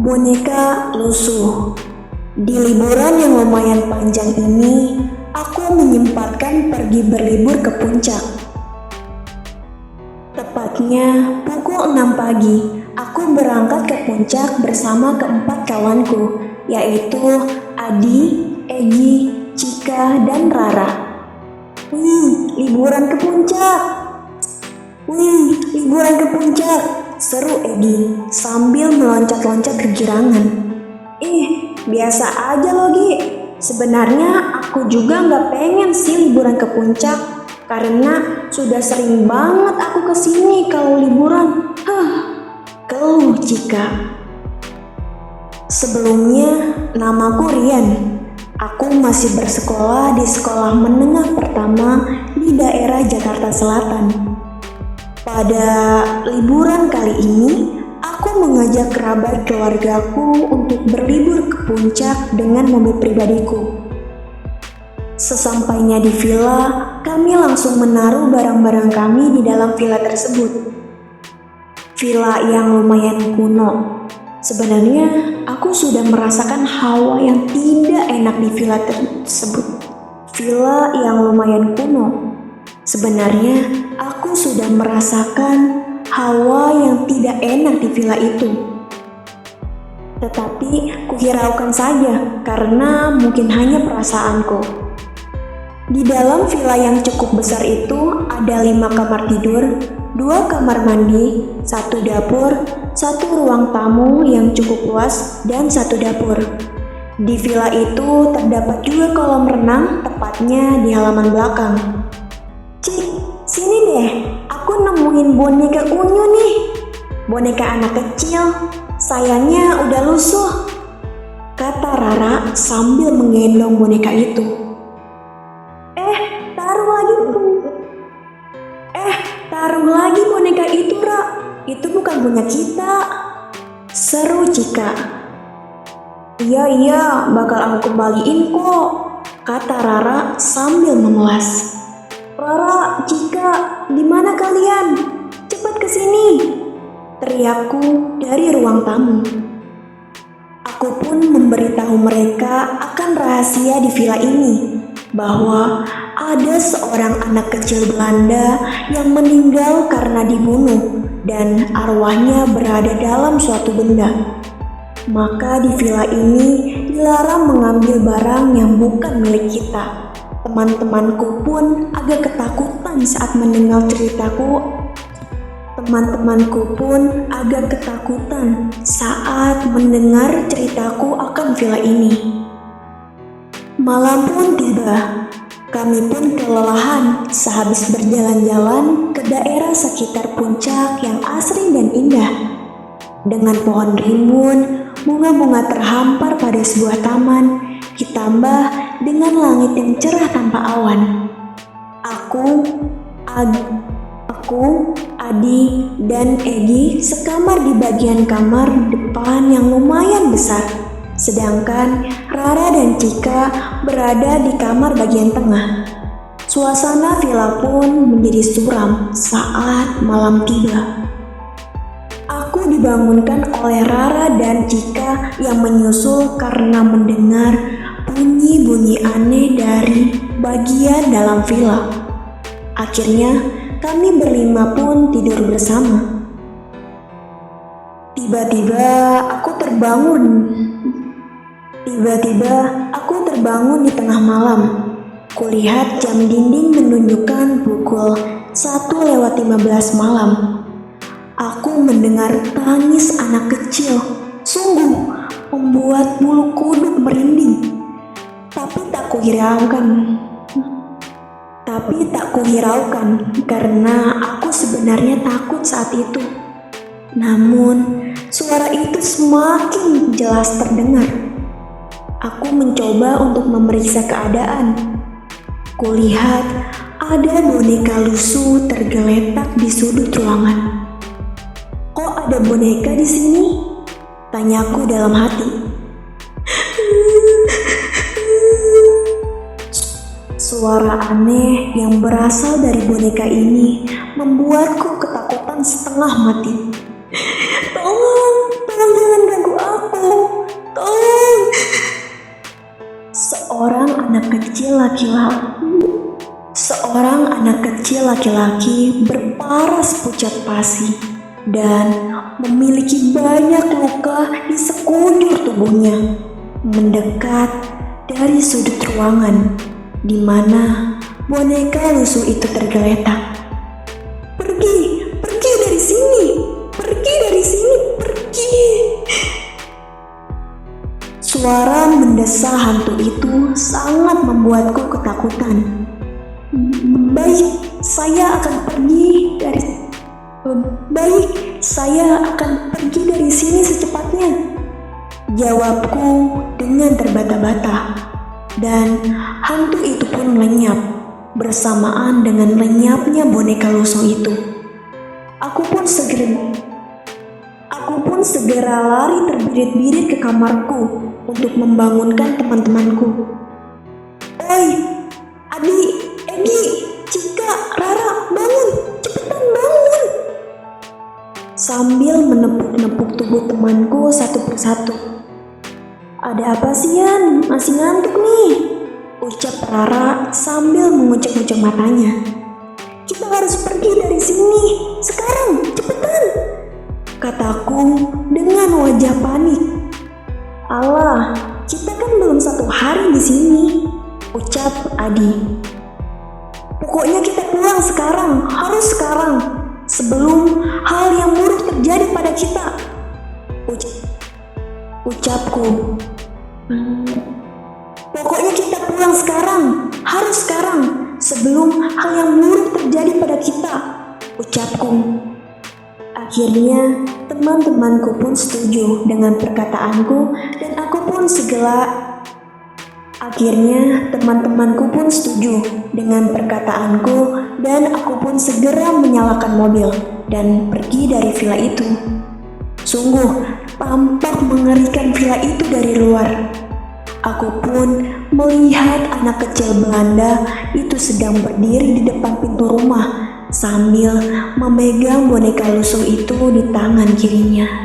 Boneka lusuh. Di liburan yang lumayan panjang ini, aku menyempatkan pergi berlibur ke puncak. Tepatnya pukul 6 pagi, aku berangkat ke puncak bersama keempat kawanku, yaitu Adi, Egi, Cika, dan Rara. Wih, liburan ke puncak! Wih, liburan ke puncak! Seru Egi sambil meloncat-loncat kegirangan. Biasa aja loh Gi. Sebenarnya aku juga nggak pengen sih liburan ke puncak, karena sudah sering banget aku kesini kalau liburan. Keluh Cika. Sebelumnya, namaku Rian. Aku masih bersekolah di sekolah menengah pertama di daerah Jakarta Selatan. Pada liburan kali ini, aku mengajak kerabat keluargaku untuk berlibur ke puncak dengan mobil pribadiku. Sesampainya di villa, kami langsung menaruh barang-barang kami di dalam villa tersebut. Villa yang lumayan kuno. Sebenarnya, aku sudah merasakan hawa yang tidak enak di villa tersebut. Villa yang lumayan kuno. Sebenarnya, aku sudah merasakan hawa yang tidak enak di villa itu. Tetapi kuhiraukan saja karena mungkin hanya perasaanku. Di dalam villa yang cukup besar itu ada 5 kamar tidur, 2 kamar mandi, 1 dapur, 1 ruang tamu yang cukup luas, dan 1 dapur. Di villa itu terdapat juga kolam renang, tepatnya di halaman belakang. Cik, sini deh, aku nemuin boneka unyu nih. Boneka anak kecil, sayangnya udah lusuh, kata Rara sambil menggendong boneka itu. Taruh lagi boneka itu, Ra. Itu bukan punya kita. Seru Cika. Iya, bakal aku kembaliin kok, kata Rara sambil memelas. Rara, Cika, di mana kalian? Cepat ke sini, teriakku dari ruang tamu. Aku pun memberitahu mereka akan rahasia di villa ini, bahwa ada seorang anak kecil Belanda yang meninggal karena dibunuh dan arwahnya berada dalam suatu benda. Maka di villa ini dilarang mengambil barang yang bukan milik kita. Teman-temanku pun agak ketakutan saat mendengar ceritaku. Akan villa ini. Malam pun tiba. Kami pun kelelahan sehabis berjalan-jalan ke daerah sekitar puncak yang asri dan indah. Dengan pohon rimbun, bunga-bunga terhampar pada sebuah taman, ditambah dengan langit yang cerah tanpa awan. Aku, Adi, dan Egi sekamar di bagian kamar depan yang lumayan besar. Sedangkan Rara dan Cika berada di kamar bagian tengah. Suasana villa pun menjadi suram saat malam tiba. Aku dibangunkan oleh Rara dan Cika yang menyusul karena mendengar bunyi-bunyi aneh dari bagian dalam villa. Akhirnya kami berlima pun tidur bersama. Tiba-tiba aku terbangun di tengah malam. Kulihat jam dinding menunjukkan pukul 1:15 malam. Aku mendengar tangis anak kecil. Sungguh membuat bulu kuduk merinding. Tapi tak kuhiraukan karena aku sebenarnya takut saat itu. Namun suara itu semakin jelas terdengar. Aku mencoba untuk memeriksa keadaan. Kulihat ada boneka lusuh tergeletak di sudut ruangan. Kok ada boneka di sini? Tanyaku dalam hati. Suara aneh yang berasal dari boneka ini membuatku ketakutan setengah mati. Tolong jangan ganggu aku. Seorang anak kecil laki-laki berparas pucat pasi dan memiliki banyak luka di sekujur tubuhnya, mendekat dari sudut ruangan di mana boneka lusuh itu tergeletak. Pergi dari sini, pergi. Suara mendesah hantu itu sangat membuatku ketakutan. Baik, saya akan pergi dari sini secepatnya, jawabku dengan terbata-bata. Dan hantu itu pun lenyap bersamaan dengan lenyapnya boneka lusuh itu. Aku pun segera lari terbirit-birit ke kamarku untuk membangunkan teman-temanku. Oi, Adi, Egi, Cika, Rara, bangun, cepetan bangun. Sambil menepuk-nepuk tubuh temanku satu persatu. Ada apa sih, Yan? Masih ngantuk nih, ucap Rara sambil mengucek-ucek matanya. Kita harus pergi dari sini, sekarang, cepetan, kataku dengan wajah panik. Alah, kita kan belum 1 hari di sini, ucap Adi. Pokoknya kita pulang sekarang, harus sekarang, sebelum hal yang buruk terjadi pada kita, ucapku. Pokoknya kita pulang sekarang, harus sekarang, sebelum hal yang buruk terjadi pada kita, ucapku. Akhirnya teman-temanku pun setuju dengan perkataanku dan aku pun segera menyalakan mobil dan pergi dari villa itu. Sungguh tampak mengerikan villa itu dari luar. Aku pun melihat anak kecil Belanda itu sedang berdiri di depan pintu rumah sambil memegang boneka lusuh itu di tangan kirinya.